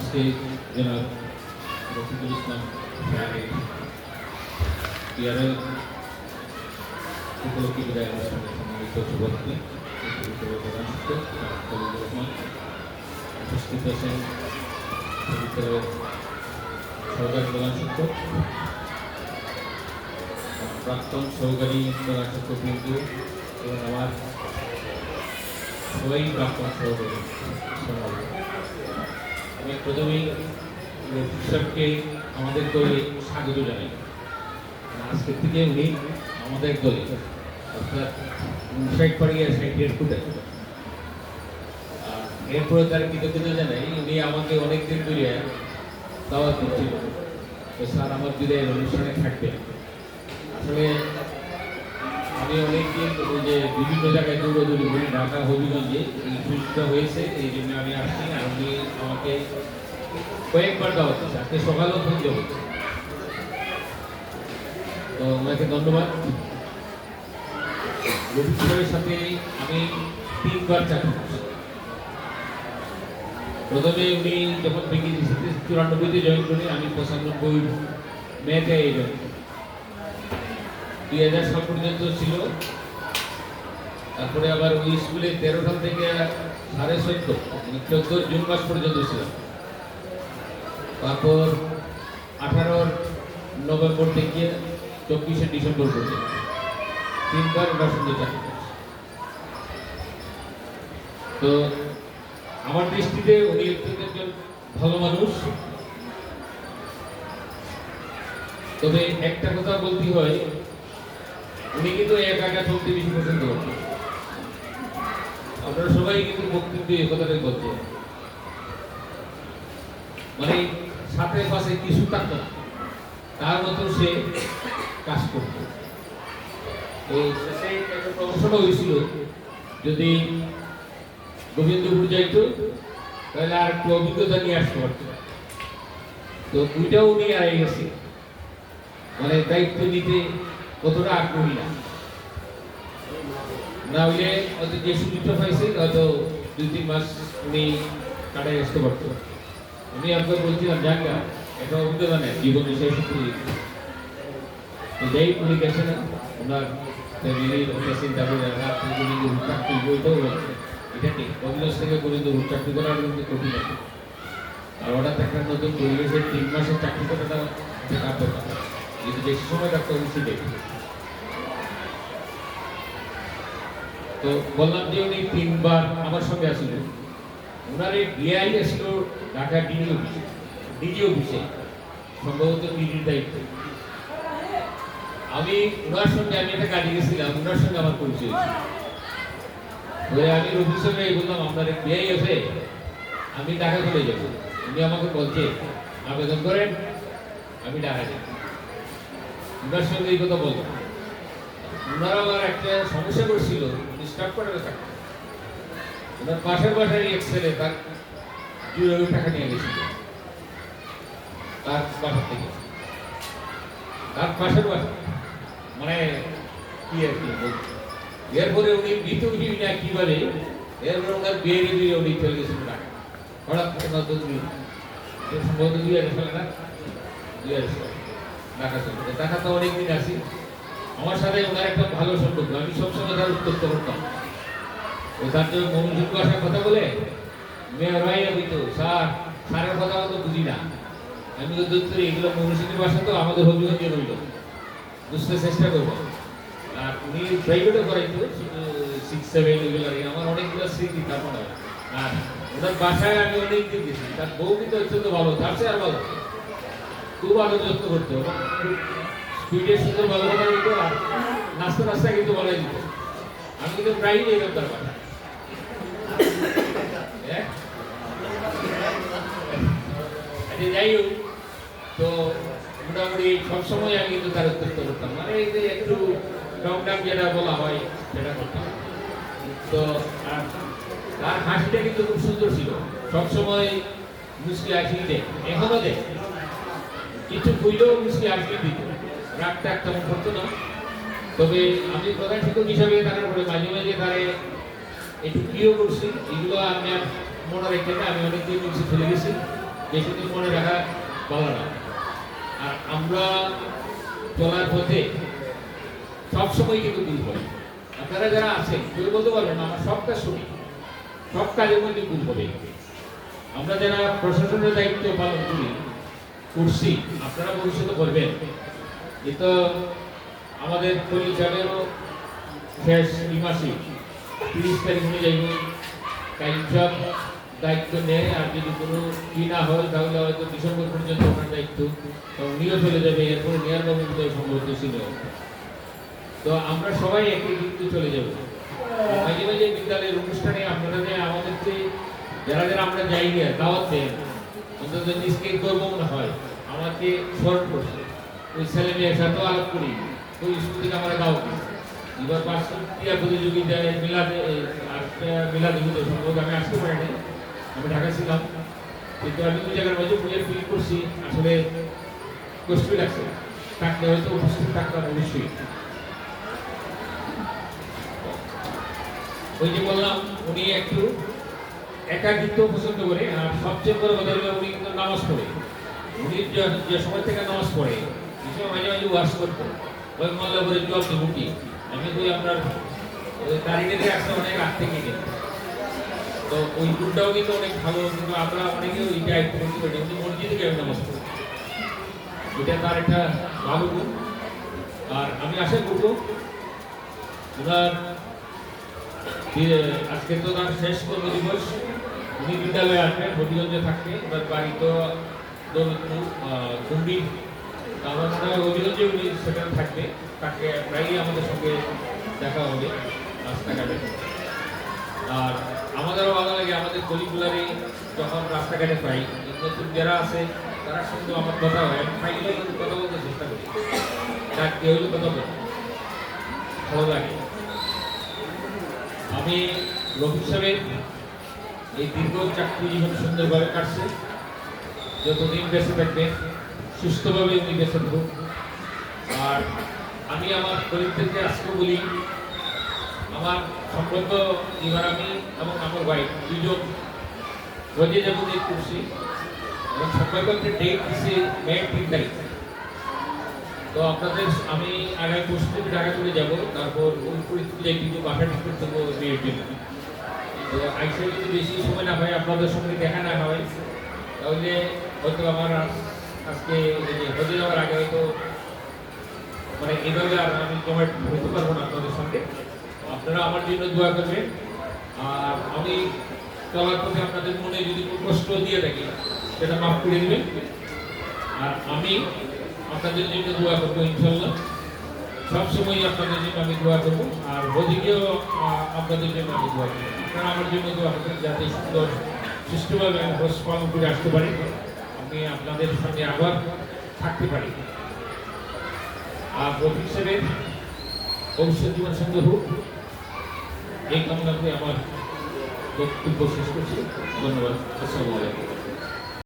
আজকে জনাব রফিকুল ইসলাম সাহেবের পিয়ারের উপলক্ষে বিদায় অনুষ্ঠানে সম্মানিত সভাপতি প্রধান শিক্ষক খলিলুর রহমান, উপস্থিত আছেন বিদ্যালয়ের সহকারী প্রধান শিক্ষক, প্রাক্তন সহকারী প্রধান শিক্ষক বিন্দু এবং আমার সবাই প্রাক্তন সহকারী। আমি প্রথমেই রফিক সাহেবকে আমাদের দলে স্বাগত জানাই। আজকের থেকে উনি আমাদের দলে অর্থাৎ 59 ফুটে। এরপরে তার কৃতজ্ঞতা জানাই, উনি আমাকে অনেকদিন ধরে দাওয়াত দিচ্ছিল তো স্যার আমার বিদায়ের অনুষ্ঠানে থাকবেন। আসলে আমি অনেকদিন ওই যে বিভিন্ন জায়গায় দৌড়াদৌড়ি করি, ঢাকা হবিগঞ্জে এই সুযোগটা হয়েছে, এই জন্য আমি আসছি। আর উনি আমাকে কয়েকবার দাওয়াত দিচ্ছে, আজকে সকালেও ফোন দেবো, তো ওনাকে ধন্যবাদ। রফিক সাহেবের সাথে আমি 3বার চাকরি করছি। প্রথমে উনি যখন বিকেএসিতে 94-তে জয়েন করি, আমি 95 মেতে জয়েন করি। 2000 সাল পর্যন্ত ছিল। তারপরে আবার ওই স্কুলে 13 সাল থেকে 14.5 মানে 14 জুন মাস পর্যন্ত ছিল। তারপর 18 নভেম্বর থেকে 24 ডিসেম্বর পর্যন্ত 3বার ওনার সঙ্গে চাকরি করছি। তো আমার দৃষ্টিতে উনি একজন ভালো মানুষ। তবে একটা কথা বলতে হয়, উনি কিন্তু একা একা চলতে বেশি পছন্দ করতেন। আপনারা সবাই কিন্তু বক্তব্য এই কথাটাই বলছে, মানে সাথে পাশে কিছু থাকতো না, তার মতো সে কাজ করত। তো শেষে একটা প্রমোশনও হয়েছিল, যদি গোবিন্দপুর যাইতো তাহলে আর একটু অভিজ্ঞতা নিয়ে আসতে পারত। তো ওইটাও উনি আড়াই গেছে, মানে দায়িত্ব নিতে কতটা আগ্রহী না হইলে হয়তো যে সুযোগটা পাইছে হয়তো 2-3 মাস উনি কাটাই আসতে পারত। উনি আপনাকে বলছিলাম জায়গা একটা অভিজ্ঞতা নেই জীবনে শেষ করে, তো যাই উনি গেছেন ওনার ফ্যামিলির চিন্তা করে চাকরি বইটাও বলছে এটা ঠিক। অভিলাষ থেকে গোবিন্দপুর চাকরি করার কিন্তু কঠিন আছে, আর হঠাৎ একটা নতুন পরিবেশে 3 মাসের চাকরি করাটা কাপড় যদি বেশি সময় থাকতে অবশ্যই দেখি। তো বললাম যে উনি 3বার আমার সঙ্গে আসলেন। ওনার এই ডিআই আসলো ঢাকা ডিজি অফিসে, সম্ভবত ডিজির দায়িত্ব। আমি ওনার সঙ্গে আমি একটা কাজে গেছিলাম, ওনার সঙ্গে আমার পরিচয় হয়েছিল। আমি রফিক সাহেবকে বললাম আপনার এক ডিআই আছে, আমি ঢাকা চলে যাব। উনি আমাকে বলছে আবেদন করেন, আমি ঢাকা যাই। ওনার সঙ্গে এই কথা বললাম। ওনারা আবার একটা সমস্যা করছিল, স্টাফ কোয়ার্টারে থাকতেন। ওনার পাশের বাসায় এক্সেলে তার 2 টাকা নিয়ে গেছিল তার বাসা থেকে, তার পাশের বাসা, মানে কি আর কি বলছে। এরপরে উনি বিতর্কি না কি বলে, এরপরে ওনার বিয়ে দিয়ে উনি চলে গেছিল ঢাকা। হঠাৎ সম্ভবত 2000 সালে না, 2000 সালে ঢাকা চলে গেছে। ঢাকা তো অনেকদিন আসি। আমার সাথে ওনার একটা ভালো সম্পর্ক, আমি সবসময় তার উত্তর করতাম। ও তার জন্য মনোযোগ আসার কথা বলে মেয়ের ভাই আমি তো স্যারের কথা তো বুঝি না, আমি তো দূর এগুলো মনুষ্যের ভাষা, তো আমাদের হবিগঞ্জে রইল, বুঝতে চেষ্টা করবো। আর উনি প্রাইভেটও করাইতো 6-7 এগুলো, আমার অনেকগুলো স্মৃতি তারপর। আর ওনার বাসায় আমি অনেকদিন গেছি, তার বউ কিন্তু অত্যন্ত ভালো, তার চেয়ে আর ভালো, খুব ভালো যত্ন করতো, স্পিডের সুন্দর ভালো কথা দিত, আর নাস্তা কিন্তু বলাই দিত। আমি কিন্তু প্রায়ই যেতাম তার বাসায়। যাই হোক, তো মোটামুটি সবসময় আমি কিন্তু তার উত্তর করতাম, মানে এই যে একটু ডকডাক যেটা বলা হয় সেটা করতাম। তো তার হাসিটা কিন্তু খুব সুন্দর ছিল, সবসময় মুসকি হাসি দেয়, এখনো দেয়, কিছু কইলেও মুসকি হাসি দিত, রাগটা তেমন করতো না। তবে আমি প্রধান শিক্ষক হিসাবে তার পরে মাঝে মাঝে তারে একটু প্রিয় করছি, এগুলো আমি আর মনে রেখে না, আমি অনেকদিন চলে গেছি। বেশি দিন মনে রাখা ভালো না। আর আমরা চলার পথে সবসময় কিন্তু ভুল হয়। আপনারা যারা আছেন কেউ বলতে পারবেন আমার সব কাজ শুনি, সব কাজের মধ্যে ভুল হবে। আমরা যারা প্রশাসনের দায়িত্ব পালন করছি, আপনারা ভবিষ্যতে করবেন। এ তো আমাদের পরিচালেরও শেষ এই মাসে 30 তারিখ অনুযায়ী কাইসব দায়িত্ব নেয়। আর যদি কোনো কি না হয় তাহলে হয়তো ডিসেম্বর পর্যন্ত ওনার দায়িত্ব উনিও চলে যাবে, এরপরে নেয়ার বাবু সম্ভবত ছিল। তো আমরা সবাই একই কিন্তু চলে যাব। মাঝে মাঝে বিদ্যালয়ের অনুষ্ঠানে আপনারা যে আমাদেরকে যারা যারা আমরা যাই না দাওয়াত দেন, অন্তত নিজকে গর্ব মনে হয় আমাকে স্মরণ করছে। ওই ছেলে মেয়ের সাথেও আলাপ করি, ওই স্কুল থেকে আমরা দাওয়াত এবার ক্রিয়া প্রতিযোগিতায় মিলাদে মিলাদ সম্ভবত আমি আসতে পারিনি, আমি ঢাকা ছিলাম। কিন্তু আমি ওই জায়গার মাঝে বুঝে ফিল করছি আসলে কষ্ট লাগছে, থাকলে হয়তো উপস্থিত থাকতাম অবশ্যই। ওই যে বললাম উনি একটু একাকিত্ব পছন্দ করে, আর সবচেয়ে বড় কথা হলো উনি কিন্তু নামাজ পড়ে। উনি যে সময় থেকে নামাজ পড়ে এই সময় মাঝে মাঝে ওয়াশ করতো, ওই মহল্লা করে জল মুখি। আমি তো আপনার দাঁড়িয়ে আসতে অনেক আগ থেকে গেল। তো ওই গ্রুপটাও কিন্তু অনেক ভালো, কিন্তু আমরা অনেকে ওই দায়িত্ব করতে পারি, কিন্তু মসজিদে কেউ নামাজ পড়ি, এটা তার একটা ভালো গুণ। আর আমি আশা করবো ওনার আজকে তো তার শেষ কর্মদিবস, উনি বিদ্যালয়ে আসবেন, হবিগঞ্জে থাকবে, ওনার বাড়ি তো কুম্বি, আমার মনে হয় হবিগঞ্জে উনি সেখানে থাকবে। তাকে প্রায়ই আমাদের সঙ্গে দেখা হবে রাস্তাঘাটে। আর আমাদেরও ভালো লাগে আমাদের গলিগুলারে যখন রাস্তাঘাটে পাই, নতুন যারা আছে তারা সঙ্গে আমার কথা হয়, আমি ফাইলে কথা বলতে চেষ্টা করি, তার কেউ কথা বলি, ভালো লাগে। আমি রফিক সাহেবের এই দীর্ঘ চাকরি জীবন সুন্দরভাবে কাটছে, যতদিন বেঁচে থাকবেন সুস্থভাবে উনি বেঁচে থাকুন। আর আমি আমার গরিবদেরকে আজকে বলি, আমার সম্পর্ক এবার আমি এবং আমার ওয়াইফ দুজন রোজে যাবো ডেট করছি, এবং সম্পর্ক একটা ডেট দিচ্ছে মে 3 তারিখ। তো আপনাদের আমি আগামী পরশু থেকে ঢাকা চলে যাবো, তারপর ওই পরিস্থিতি কিন্তু বাসা ঠিক করতে হবে মেয়ের জন্য। তো আইসে যদি বেশি সময় না হয়, আপনাদের সঙ্গে দেখা না হয়, তাহলে হয়তো আমার আজকে হজে যাওয়ার আগে হয়তো মানে এভাবে আর আমি জমায়েত হতে পারবো না আপনাদের সঙ্গে। আপনারা আমার জন্য দোয়া করবেন। আর আমি চলার পথে আপনাদের মনে যদি কোনো কষ্ট দিয়ে থাকি সেটা মাফ করে দেবেন। আর আমি আপনাদের জন্য দোয়া করবো ইনশাল্লাহ, সবসময় আপনাদের জন্য আমি দোয়া করবো। আর ওদিকেও আপনাদের জন্য আমি দোয়া করবো, আপনারা আমার জন্য দোয়া করবেন যাতে সুন্দর সুষ্ঠুভাবে আমি হোস পালন করে আসতে পারি, আমি আপনাদের সঙ্গে আবার থাকতে পারি। আর রফিক সাহেবের ভবিষ্যৎ জীবন সুন্দর হোক, এই কামনা করে আমার বক্তব্য শেষ করছি। ধন্যবাদ। আসসালামু আলাইকুম।